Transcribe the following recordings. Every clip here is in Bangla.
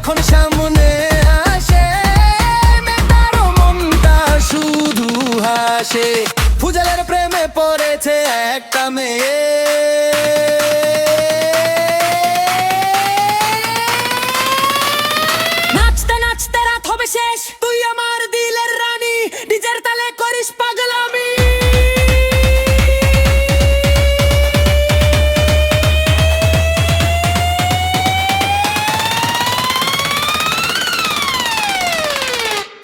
যখন সামনে আসে মেয়েটারও মনটা শুধু হাসে। ফুজালের প্রেমে পড়েছে একটা মেয়ে, নাচতে নাচতে রাত হবে শেষ, তুই আমার দিলের রানী, ডিজের তালে করিস পাগলামি।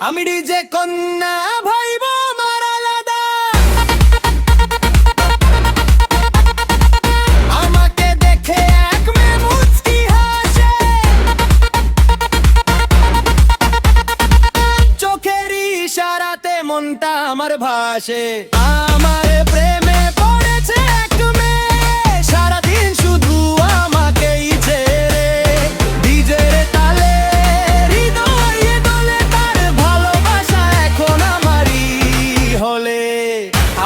আমি ডিজে কন্যা ভাইব আমার আলাদা, আমাকে দেখে এক মেয়ে মুচকি হাসে, চোখের ইশারাতে মনটা আমার ভাসে। আমার প্রেমে পড়েছে এক মেয়ে, সারাদিন শুধু আমাকেই ছেড়ে, ডিজের তালে হৃদয়ে দোলে, তার ভালোবাসা এখন আমারই হলে।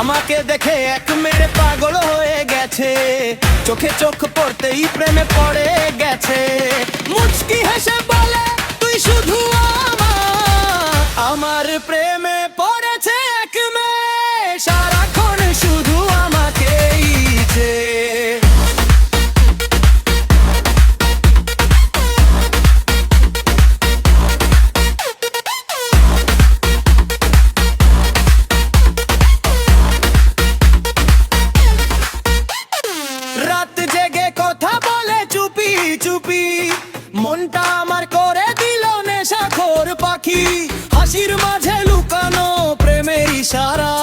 আমাকে দেখে এক মেয়ে পাগল হয়ে গেছে, চোখে চোখ পড়তেই প্রেমে পড়ে গেছে, মুচকি হেসে বলে তুই শুধু আমার প্রেমে পড়েছে এক মেয়ে, সারাক্ষণ শুধু আমাকেই চেয়ে। রাত জেগে কথা বলে চুপি চুপি, মনটা আমার করে দিল নেশাখোর পাখি, হাসির মাঝে লুকানো প্রেমের ইশারা,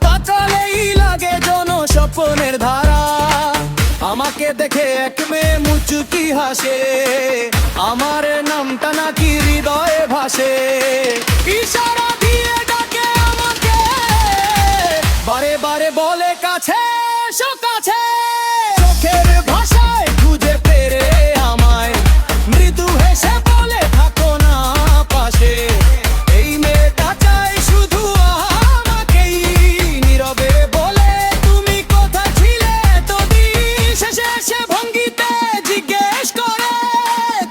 তাকালেই লাগে জনস্বপ্নের ধারা। আমাকে দেখে এক মেয়ে মুচকি হাসে, আমার নামটা নাকি হৃদয়ে ভাসে, ইশারা দিয়ে ডাকে আমাকে, বারে বারে বলে কাছে এসো কাছে, চোখের ভাষায় খুঁজে পেরে আমায়, মৃদু হেসে বলে থাকো না পাশে। এই মেয়েটা চাই শুধু আমাকেই, নীরবে বলে তুমি কোথায় ছিলে এতদিন, শেষে এসে ভঙ্গিতে জিজ্ঞেস করে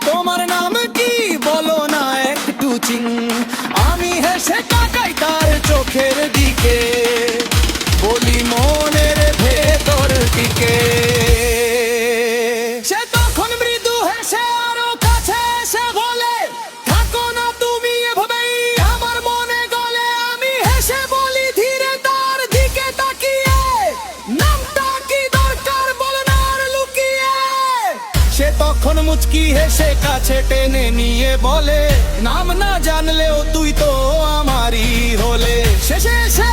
তোমার নাম কি বলো না একটু চিন। আমি হেসে তাকাই তার চোখের দিকে, বলি মনের ভেতর দিকে, সে তখন মৃদু হেসে আরো কাছে এসে বলে থাকো না তুমি এভাবেই আমার মনে গলে। আমি হেসে বলি ধীরে তার দিকে তাকিয়ে, নামটা কি দরকার বলে না আর লুকিয়ে। সে তখন মুচকি হেসে কাছে টেনে নিয়ে বলে নাম না জানলেও তুই তো আমারই হলে। শেষে এসে